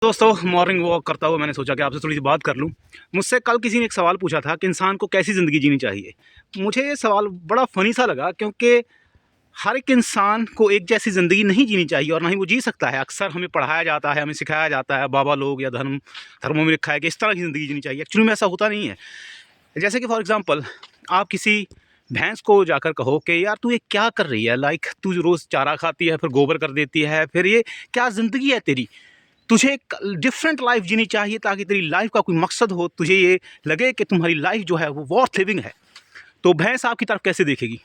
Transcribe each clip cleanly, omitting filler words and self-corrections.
दोस्तों, morning walk करता हुआ मैंने सोचा कि आपसे थोड़ी सी बात कर लूं। मुझसे कल किसी ने एक सवाल पूछा था कि इंसान को कैसी ज़िंदगी जीनी चाहिए। मुझे ये सवाल बड़ा फ़नी सा लगा, क्योंकि हर एक इंसान को एक जैसी ज़िंदगी नहीं जीनी चाहिए और ना ही वो जी सकता है। अक्सर हमें पढ़ाया जाता है, हमें सिखाया जाता है, बाबा लोग या धर्मों में लिखा है कि इस तरह की ज़िंदगी जीनी चाहिए। एक्चुअली में ऐसा होता नहीं है। जैसे कि फॉर एग्ज़ाम्पल, आप किसी भैंस को जाकर कहो कि यार तू ये क्या कर रही है, तू रोज़ चारा खाती है, फिर गोबर कर देती है, फिर ये क्या ज़िंदगी है तेरी। तुझे एक डिफरेंट लाइफ जीनी चाहिए ताकि तेरी लाइफ का कोई मकसद हो, तुझे ये लगे कि तुम्हारी लाइफ जो है वो वर्थ लिविंग है। तो भैंस आपकी तरफ कैसे देखेगी?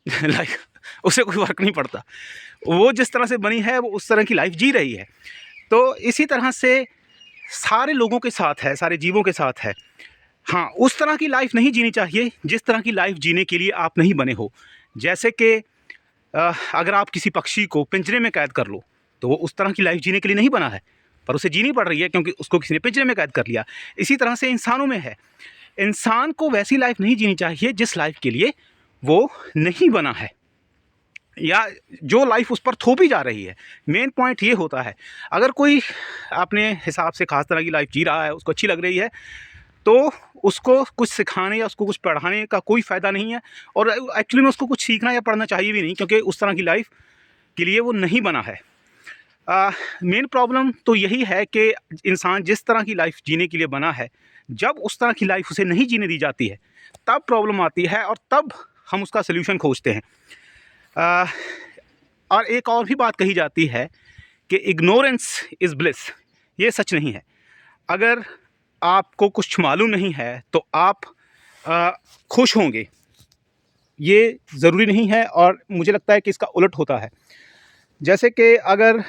लाइक उसे कोई फ़र्क नहीं पड़ता। वो जिस तरह से बनी है वो उस तरह की लाइफ जी रही है। तो इसी तरह से सारे लोगों के साथ है, सारे जीवों के साथ है। हाँ, उस तरह की लाइफ नहीं जीनी चाहिए जिस तरह की लाइफ जीने के लिए आप नहीं बने हो। जैसे कि अगर आप किसी पक्षी को पिंजरे में कैद कर लो, तो वो उस तरह की लाइफ जीने के लिए नहीं बना है, पर उसे जीनी पड़ रही है क्योंकि उसको किसी ने पिंजरे में कैद कर लिया। इसी तरह से इंसानों में है। इंसान को वैसी लाइफ नहीं जीनी चाहिए जिस लाइफ के लिए वो नहीं बना है, या जो लाइफ उस पर थोपी जा रही है। मेन पॉइंट ये होता है, अगर कोई अपने हिसाब से खास तरह की लाइफ जी रहा है, उसको अच्छी लग रही है, तो उसको कुछ सिखाने या उसको कुछ पढ़ाने का कोई फ़ायदा नहीं है। और एक्चुअली में उसको कुछ सीखना या पढ़ना चाहिए भी नहीं, क्योंकि उस तरह की लाइफ के लिए वो नहीं बना है। मेन प्रॉब्लम तो यही है कि इंसान जिस तरह की लाइफ जीने के लिए बना है, जब उस तरह की लाइफ उसे नहीं जीने दी जाती है, तब प्रॉब्लम आती है और तब हम उसका सल्यूशन खोजते हैं। आ, और एक और भी बात कही जाती है कि इग्नोरेंस इज़ ब्लिस। ये सच नहीं है। अगर आपको कुछ मालूम नहीं है तो आप खुश होंगे, ये ज़रूरी नहीं है। और मुझे लगता है कि इसका उलट होता है। जैसे कि अगर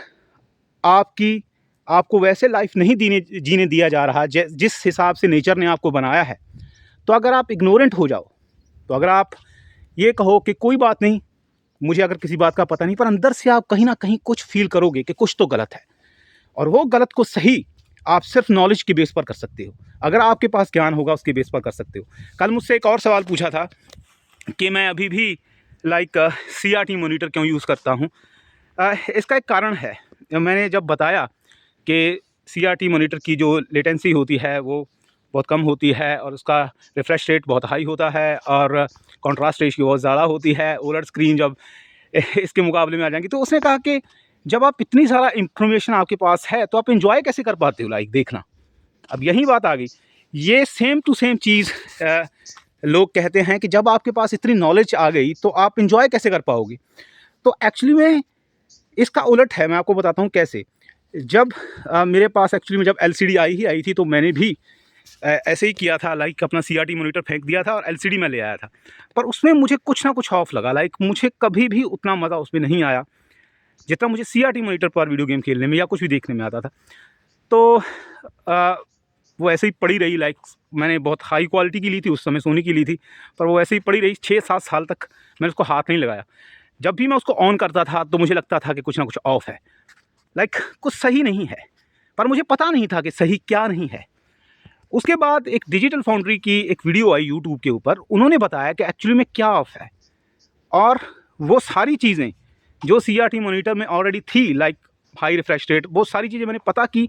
आपको वैसे लाइफ नहीं जीने दिया जा रहा जिस हिसाब से नेचर ने आपको बनाया है, तो अगर आप इग्नोरेंट हो जाओ, तो अगर आप ये कहो कि कोई बात नहीं, मुझे अगर किसी बात का पता नहीं, पर अंदर से आप कहीं ना कहीं कुछ फील करोगे कि कुछ तो गलत है, और वो गलत को सही आप सिर्फ नॉलेज के बेस पर कर सकते हो। अगर आपके पास ज्ञान होगा उसके बेस पर कर सकते हो। कल मुझसे एक और सवाल पूछा था कि मैं अभी भी CRT मॉनिटर क्यों यूज़ करता हूँ। इसका एक कारण है। मैंने जब बताया कि CRT मॉनिटर की जो लेटेंसी होती है वो बहुत कम होती है और उसका रिफ्रेश रेट बहुत हाई होता है और कॉन्ट्रास्ट रेशियो बहुत ज़्यादा होती है, ओलर स्क्रीन जब इसके मुकाबले में आ जाएंगी, तो उसने कहा कि जब आप इतनी सारा इंफॉर्मेशन आपके पास है तो आप एंजॉय कैसे कर पाते हो देखना। अब यही बात आ गई। ये सेम टू सेम चीज़ लोग कहते हैं कि जब आपके पास इतनी नॉलेज आ गई तो आप एंजॉय कैसे कर पाओगे। तो एक्चुअली में इसका उलट है। मैं आपको बताता हूँ कैसे। जब मेरे पास एक्चुअली में जब LCD आई थी, तो मैंने भी ऐसे ही किया था। अपना CRT मॉनिटर फेंक दिया था और LCD में ले आया था, पर उसमें मुझे कुछ ना कुछ ऑफ लगा। मुझे कभी भी उतना मज़ा उसमें नहीं आया जितना मुझे CRT मॉनिटर पर वीडियो गेम खेलने में या कुछ भी देखने में आता था। तो वो ऐसे ही पड़ी रही। मैंने बहुत हाई क्वालिटी की ली थी, उस समय सोनी की ली थी, पर वो ऐसे ही पड़ी रही 6-7 साल तक। मैंने उसको हाथ नहीं लगाया। जब भी मैं उसको ऑन करता था तो मुझे लगता था कि कुछ ना कुछ ऑफ है, कुछ सही नहीं है, पर मुझे पता नहीं था कि सही क्या नहीं है। उसके बाद एक डिजिटल फाउंड्री की एक वीडियो आई यूट्यूब के ऊपर, उन्होंने बताया कि एक्चुअली में क्या ऑफ है। और वो सारी चीज़ें जो CRT मॉनिटर में ऑलरेडी थी, हाई रिफ्रेश रेट, वो सारी चीज़ें मैंने पता की,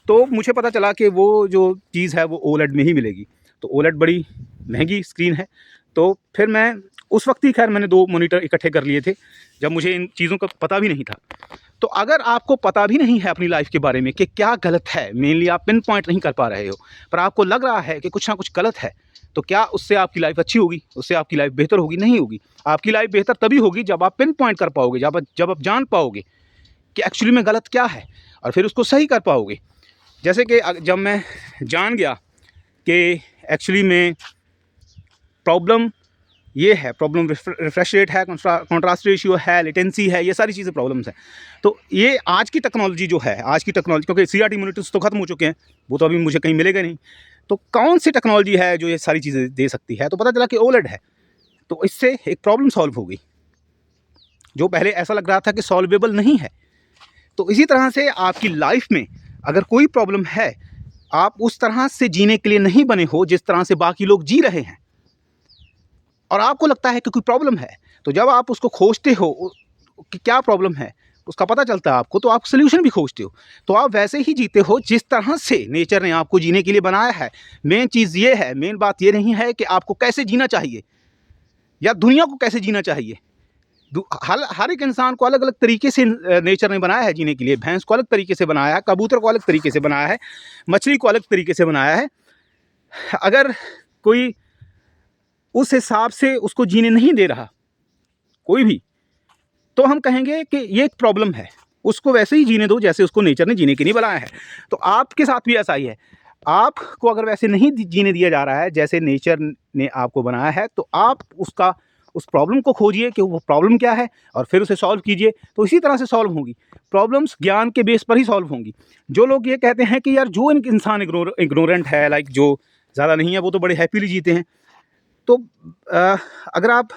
तो मुझे पता चला कि वो जो चीज़ है वो OLED में ही मिलेगी। तो OLED बड़ी महंगी स्क्रीन है। तो फिर मैं उस वक्त ही, खैर मैंने 2 मॉनिटर इकट्ठे कर लिए थे जब मुझे इन चीज़ों का पता भी नहीं था। तो अगर आपको पता भी नहीं है अपनी लाइफ के बारे में कि क्या गलत है, मेनली आप पिन पॉइंट नहीं कर पा रहे हो, पर आपको लग रहा है कि कुछ ना कुछ गलत है, तो क्या उससे आपकी लाइफ अच्छी होगी? उससे आपकी लाइफ बेहतर होगी? नहीं होगी। आपकी लाइफ बेहतर तभी होगी जब आप पिन पॉइंट कर पाओगे, जब आप जान पाओगे कि एक्चुअली में गलत क्या है, और फिर उसको सही कर पाओगे। जैसे कि जब मैं जान गया कि एक्चुअली में प्रॉब्लम ये है, प्रॉब्लम रिफ्रेश रेट है, कॉन्ट्रास्ट रेशियो है, लेटेंसी है, ये सारी चीज़ें प्रॉब्लम्स हैं। तो ये आज की टेक्नोलॉजी जो है, आज की टेक्नोलॉजी, क्योंकि CRT मॉनिटर्स तो ख़त्म हो चुके हैं, वो तो अभी मुझे कहीं मिलेगा नहीं। तो कौन सी टेक्नोलॉजी है जो ये सारी चीज़ें दे सकती है? तो पता चला कि OLED है। तो इससे एक प्रॉब्लम सॉल्व हो गई, जो पहले ऐसा लग रहा था कि सॉल्वेबल नहीं है। तो इसी तरह से आपकी लाइफ में अगर कोई प्रॉब्लम है, आप उस तरह से जीने के लिए नहीं बने हो जिस तरह से बाकी लोग जी रहे हैं, और आपको लगता है कि कोई प्रॉब्लम है, तो जब आप उसको खोजते हो कि क्या प्रॉब्लम है, उसका पता चलता है आपको, तो आप सोल्यूशन भी खोजते हो। तो आप वैसे ही जीते हो जिस तरह से नेचर ने आपको जीने के लिए बनाया है। मेन चीज़ ये है, मेन बात ये नहीं है कि आपको कैसे जीना चाहिए या दुनिया को कैसे जीना चाहिए। हर एक इंसान को अलग अलग तरीके से नेचर ने बनाया है जीने के लिए। भैंस को अलग तरीके से बनाया है, कबूतर को अलग तरीके से बनाया है, मछली को अलग तरीके से बनाया है। अगर कोई उस हिसाब से उसको जीने नहीं दे रहा कोई भी, तो हम कहेंगे कि ये एक प्रॉब्लम है। उसको वैसे ही जीने दो जैसे उसको नेचर ने जीने के लिए बनाया है। तो आपके साथ भी ऐसा ही है। आपको अगर वैसे नहीं जीने दिया जा रहा है जैसे नेचर ने आपको बनाया है, तो आप उस प्रॉब्लम को खोजिए कि वो प्रॉब्लम क्या है और फिर उसे सॉल्व कीजिए। तो इसी तरह से सॉल्व होंगी प्रॉब्लम्स, ज्ञान के बेस पर ही सॉल्व होंगी। जो लोग ये कहते हैं कि यार जो इंसान इग्नोरेंट है, लाइक जो ज़्यादा नहीं है, वो तो बड़े हैप्पीली जीते हैं। तो अगर आप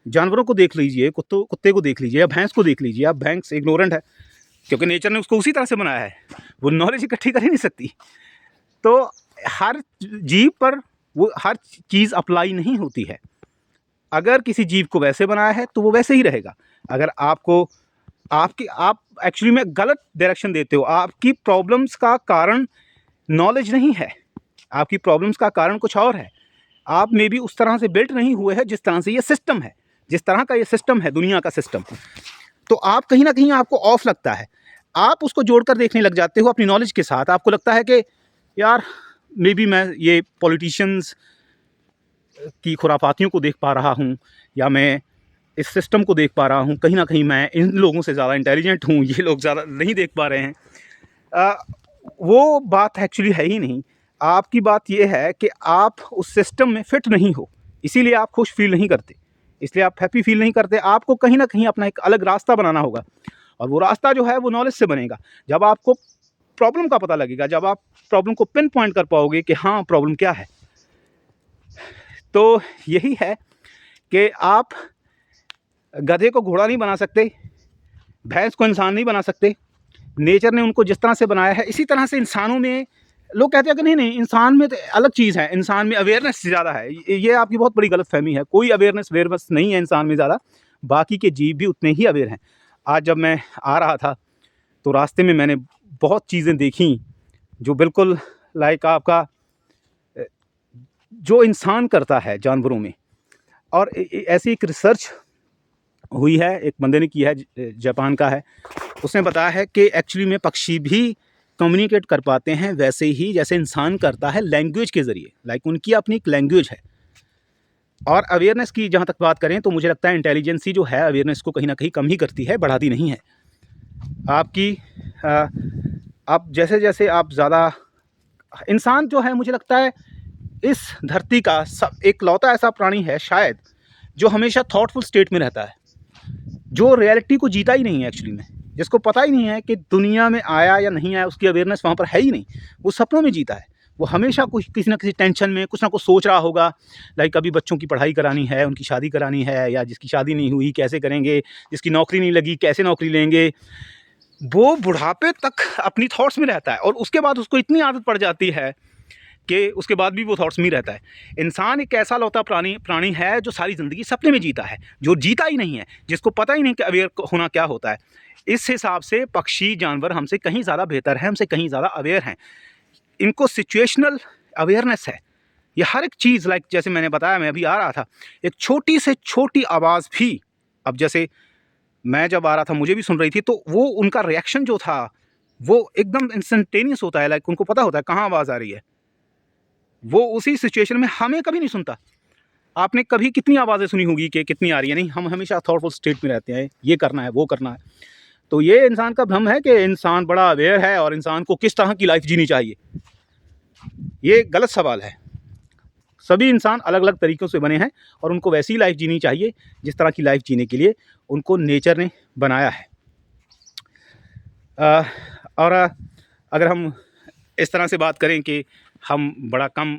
जानवरों को देख लीजिए, कुत्ते को देख लीजिए या भैंस को देख लीजिए। आप भैंस इग्नोरेंट है क्योंकि नेचर ने उसको उसी तरह से बनाया है, वो नॉलेज इकट्ठी कर ही नहीं सकती। तो हर जीव पर वो हर चीज़ अप्लाई नहीं होती है। अगर किसी जीव को वैसे बनाया है तो वो वैसे ही रहेगा। अगर आप एक्चुअली में गलत डायरेक्शन देते हो, आपकी प्रॉब्लम्स का कारण नॉलेज नहीं है, आपकी प्रॉब्लम्स का कारण कुछ और है। आप में भी उस तरह से बिल्ट नहीं हुए हैं जिस तरह से ये सिस्टम है, जिस तरह का ये सिस्टम है, दुनिया का सिस्टम। तो आप कहीं ना कहीं आपको ऑफ लगता है, आप उसको जोड़कर देखने लग जाते हो अपनी नॉलेज के साथ। आपको लगता है कि यार मे बी मैं ये पॉलिटिशियंस की खुराफातियों को देख पा रहा हूँ, या मैं इस सिस्टम को देख पा रहा हूँ, कहीं ना कहीं मैं इन लोगों से ज़्यादा इंटेलिजेंट हूँ, ये लोग ज़्यादा नहीं देख पा रहे हैं। वो बात एक्चुअली है ही नहीं। आपकी बात ये है कि आप उस सिस्टम में फिट नहीं हो, इसीलिए आप खुश फील नहीं करते, इसलिए आप हैप्पी फील नहीं करते। आपको कहीं ना कहीं अपना एक अलग रास्ता बनाना होगा, और वो रास्ता जो है वो नॉलेज से बनेगा। जब आपको प्रॉब्लम का पता लगेगा, जब आप प्रॉब्लम को पिन पॉइंट कर पाओगे कि हाँ प्रॉब्लम क्या है। तो यही है कि आप गधे को घोड़ा नहीं बना सकते, भैंस को इंसान नहीं बना सकते। नेचर ने उनको जिस तरह से बनाया है, इसी तरह से इंसानों में लोग कहते हैं कि नहीं इंसान में तो अलग चीज़ है, इंसान में अवेयरनेस ज़्यादा है। ये आपकी बहुत बड़ी गलतफहमी है। कोई अवेयरनेस नहीं है इंसान में ज़्यादा, बाकी के जीव भी उतने ही अवेयर हैं। आज जब मैं आ रहा था तो रास्ते में मैंने बहुत चीज़ें देखी जो बिल्कुल लाइक आपका जो इंसान करता है जानवरों में। और ऐसी एक रिसर्च हुई है, एक बंदे ने की है, जापान का है। उसने बताया है कि एक्चुअली में पक्षी भी कम्युनिकेट कर पाते हैं वैसे ही जैसे इंसान करता है, लैंग्वेज के ज़रिए। लाइक उनकी अपनी एक लैंग्वेज है। और अवेयरनेस की जहाँ तक बात करें तो मुझे लगता है इंटेलिजेंसी जो है अवेयरनेस को कहीं ना कहीं कम ही करती है, बढ़ाती नहीं है। आप जैसे जैसे आप ज़्यादा, इंसान जो है मुझे लगता है इस धरती का एक लौता ऐसा प्राणी है शायद जो हमेशा थॉटफुल स्टेट में रहता है, जो रियलिटी को जीता ही नहीं है एक्चुअली में, जिसको पता ही नहीं है कि दुनिया में आया या नहीं आया, उसकी अवेयरनेस वहाँ पर है ही नहीं। वो सपनों में जीता है, वो हमेशा कुछ किसी ना किसी टेंशन में कुछ ना कुछ सोच रहा होगा। लाइक कभी बच्चों की पढ़ाई करानी है, उनकी शादी करानी है, या जिसकी शादी नहीं हुई कैसे करेंगे, जिसकी नौकरी नहीं लगी कैसे नौकरी लेंगे। वो बुढ़ापे तक अपनी थॉट्स में रहता है, और उसके बाद उसको इतनी आदत पड़ जाती है कि उसके बाद भी वो थॉट्स में रहता है। इंसान एक ऐसा लौता प्राणी है जो सारी ज़िंदगी सपने में जीता है, जो जीता ही नहीं है, जिसको पता ही नहीं कि अवेयर होना क्या होता है। इस हिसाब से पक्षी जानवर हमसे कहीं ज़्यादा बेहतर है, हमसे कहीं ज़्यादा अवेयर हैं। इनको सिचुएशनल अवेयरनेस है। ये हर एक चीज़, लाइक जैसे मैंने बताया, मैं अभी आ रहा था, एक छोटी से छोटी आवाज़ भी, अब जैसे मैं जब आ रहा था मुझे भी सुन रही थी, तो वो उनका रिएक्शन जो था वो एकदम इंस्टेंटेनियस होता है। लाइक उनको पता होता है कहाँ आवाज़ आ रही है। वो उसी सिचुएशन में हमें कभी नहीं सुनता। आपने कभी कितनी आवाज़ें सुनी होगी कि कितनी आ रही है? नहीं, हम हमेशा थॉटफुल स्टेट में रहते हैं, ये करना है वो करना है। तो ये इंसान का भ्रम है कि इंसान बड़ा अवेयर है और इंसान को किस तरह की लाइफ जीनी चाहिए। ये गलत सवाल है। सभी इंसान अलग अलग तरीक़ों से बने हैं और उनको वैसी लाइफ जीनी चाहिए जिस तरह की लाइफ जीने के लिए उनको नेचर ने बनाया है। और अगर हम इस तरह से बात करें कि हम बड़ा कम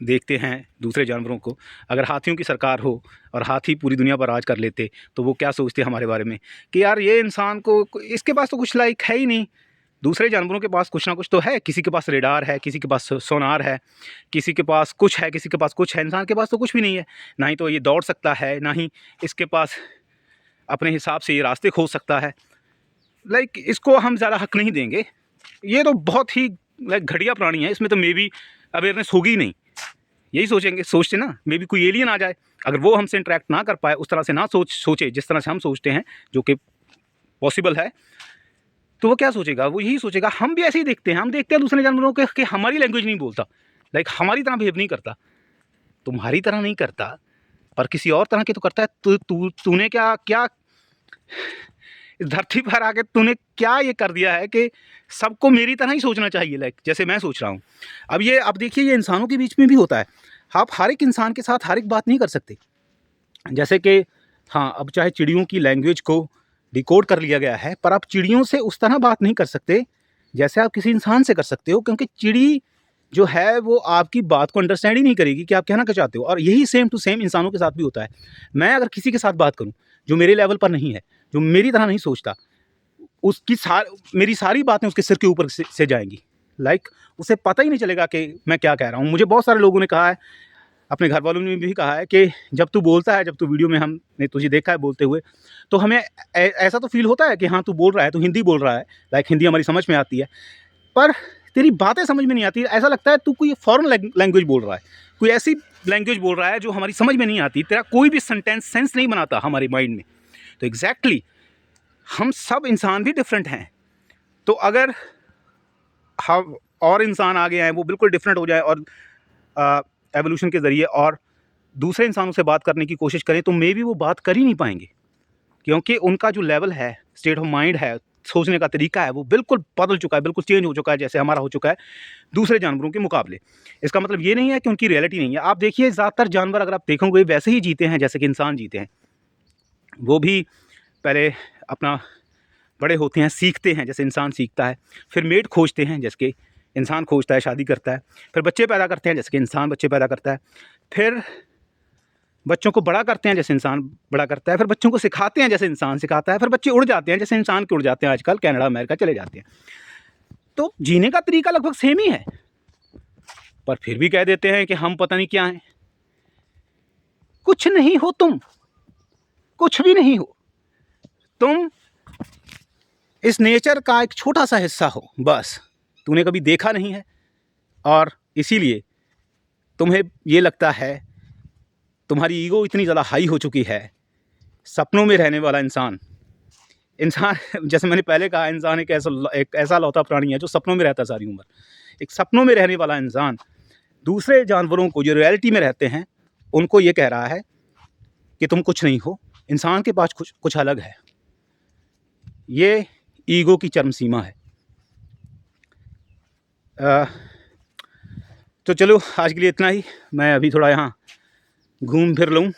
देखते हैं दूसरे जानवरों को, अगर हाथियों की सरकार हो और हाथी पूरी दुनिया पर राज कर लेते तो वो क्या सोचते हमारे बारे में कि यार ये इंसान को, इसके पास तो कुछ लाइक है ही नहीं। दूसरे जानवरों के पास कुछ ना कुछ तो है, किसी के पास रेडार है, किसी के पास सोनार है, किसी के पास कुछ है, किसी के पास कुछ है। इंसान के पास तो कुछ भी नहीं है, ना ही तो ये दौड़ सकता है, ना ही इसके पास अपने हिसाब से ये रास्ते खोज सकता है। लाइक इसको हम ज़्यादा हक नहीं देंगे। ये तो बहुत ही लाइक घटिया प्राणी है, इसमें तो मे बी अवेयरनेस होगी ही नहीं। यही सोचते ना, मे बी कोई एलियन आ जाए, अगर वो हमसे इंटरेक्ट ना कर पाए, उस तरह से ना सोचे जिस तरह से हम सोचते हैं, जो कि पॉसिबल है, तो वो क्या सोचेगा? वो यही सोचेगा हम भी ऐसे ही देखते हैं, हम देखते हैं दूसरे जानवरों के कि हमारी लैंग्वेज नहीं बोलता, लाइक हमारी तरह बिहेव नहीं करता। तुम्हारी तरह नहीं करता पर किसी और तरह की तो करता है। तूने क्या इस धरती पर आके तूने क्या ये कर दिया है कि सबको मेरी तरह ही सोचना चाहिए, लाइक जैसे मैं सोच रहा हूँ। अब देखिए, ये इंसानों के बीच में भी होता है। आप हर एक इंसान के साथ हर एक बात नहीं कर सकते। जैसे कि हाँ, अब चाहे चिड़ियों की लैंग्वेज को डिकोड कर लिया गया है, पर आप चिड़ियों से उस तरह बात नहीं कर सकते जैसे आप किसी इंसान से कर सकते हो, क्योंकि चिड़ी जो है वो आपकी बात को अंडरस्टैंड ही नहीं करेगी कि आप कहना क्या चाहते हो। और यही सेम टू सेम इंसानों के साथ भी होता है। मैं अगर किसी के साथ बात करूं जो मेरे लेवल पर नहीं है, जो मेरी तरह नहीं सोचता, मेरी सारी बातें उसके सिर के ऊपर से जाएंगी। लाइक उसे पता ही नहीं चलेगा कि मैं क्या कह रहा हूँ। मुझे बहुत सारे लोगों ने कहा है, अपने घर वालों ने भी कहा है कि जब तू बोलता है, जब तू वीडियो में हमने तुझे देखा है बोलते हुए, तो हमें ऐसा तो फील होता है कि हाँ तू बोल रहा है, तू हिंदी बोल रहा है, लाइक हिंदी हमारी समझ में आती है, पर तेरी बातें समझ में नहीं आती। ऐसा लगता है तू कोई फॉरेन लैंग्वेज बोल रहा है, कोई ऐसी लैंग्वेज बोल रहा है जो हमारी समझ में नहीं आती। तेरा कोई भी सेंस नहीं बनाता हमारे माइंड में। तो एग्जैक्टली हम सब इंसान भी डिफरेंट हैं। तो अगर हम और इंसान आ गए हैं, वो बिल्कुल डिफरेंट हो जाए और एवोल्यूशन के ज़रिए और दूसरे इंसानों से बात करने की कोशिश करें, तो मे बी वो बात कर ही नहीं पाएंगे, क्योंकि उनका जो लेवल है, स्टेट ऑफ माइंड है, सोचने का तरीका है, वो बिल्कुल बदल चुका है, बिल्कुल चेंज हो चुका है, जैसे हमारा हो चुका है दूसरे जानवरों के मुकाबले। इसका मतलब ये नहीं है कि उनकी रियलिटी नहीं है। आप देखिए, ज़्यादातर जानवर अगर आप देखोगे वैसे ही जीते हैं जैसे कि इंसान जीते हैं। वो भी पहले अपना बड़े होते हैं, सीखते हैं जैसे इंसान सीखता है, फिर मेट खोजते हैं जैसे कि इंसान खोजता है, शादी करता है, फिर बच्चे पैदा करते हैं जैसे कि इंसान बच्चे पैदा करता है, फिर बच्चों को बड़ा करते हैं जैसे इंसान बड़ा करता है, फिर बच्चों को सिखाते हैं जैसे इंसान सिखाता है, फिर बच्चे उड़ जाते हैं जैसे इंसान के उड़ जाते हैं, आजकल कनाडा अमेरिका चले जाते हैं। तो जीने का तरीका लगभग सेम ही है, पर फिर भी कह देते हैं कि हम पता नहीं क्या हैं। कुछ नहीं हो तुम, कुछ भी नहीं हो तुम, इस नेचर का एक छोटा सा हिस्सा हो बस। तूने कभी देखा नहीं है और इसीलिए तुम्हें ये लगता है, तुम्हारी ईगो इतनी ज़्यादा हाई हो चुकी है। सपनों में रहने वाला इंसान जैसे मैंने पहले कहा, इंसान एक ऐसा लौता प्राणी है जो सपनों में रहता है सारी उम्र। एक सपनों में रहने वाला इंसान दूसरे जानवरों को जो रियलिटी में रहते हैं उनको ये कह रहा है कि तुम कुछ नहीं हो, इंसान के पास कुछ अलग है। ये ईगो की चरम सीमा है। तो चलो आज के लिए इतना ही। मैं अभी थोड़ा यहाँ घूम फिर लूँ।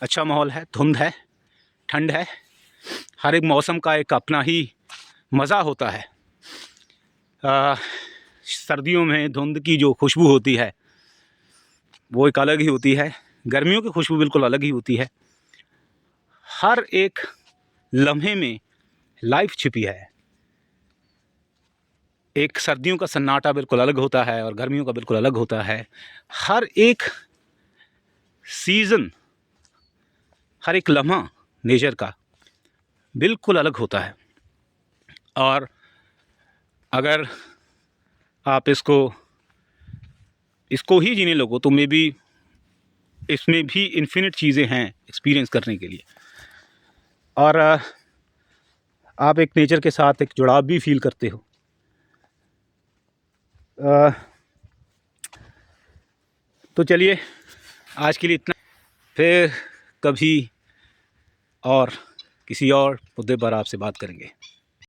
अच्छा माहौल है, धुंध है, ठंड है, हर एक मौसम का एक अपना ही मज़ा होता है। सर्दियों में धुंध की जो खुशबू होती है वो एक अलग ही होती है, गर्मियों की खुशबू बिल्कुल अलग ही होती है। हर एक लम्हे में लाइफ छिपी है। एक सर्दियों का सन्नाटा बिल्कुल अलग होता है और गर्मियों का बिल्कुल अलग होता है। हर एक सीज़न, हर एक लम्हा नेचर का बिल्कुल अलग होता है। और अगर आप इसको ही जीने लगो तो मे बी इसमें भी इन्फिनिट चीज़ें हैं एक्सपीरियंस करने के लिए। और आप एक नेचर के साथ एक जुड़ाव भी फील करते हो। तो चलिए आज के लिए इतना, फिर कभी और किसी और मुद्दे पर आपसे बात करेंगे।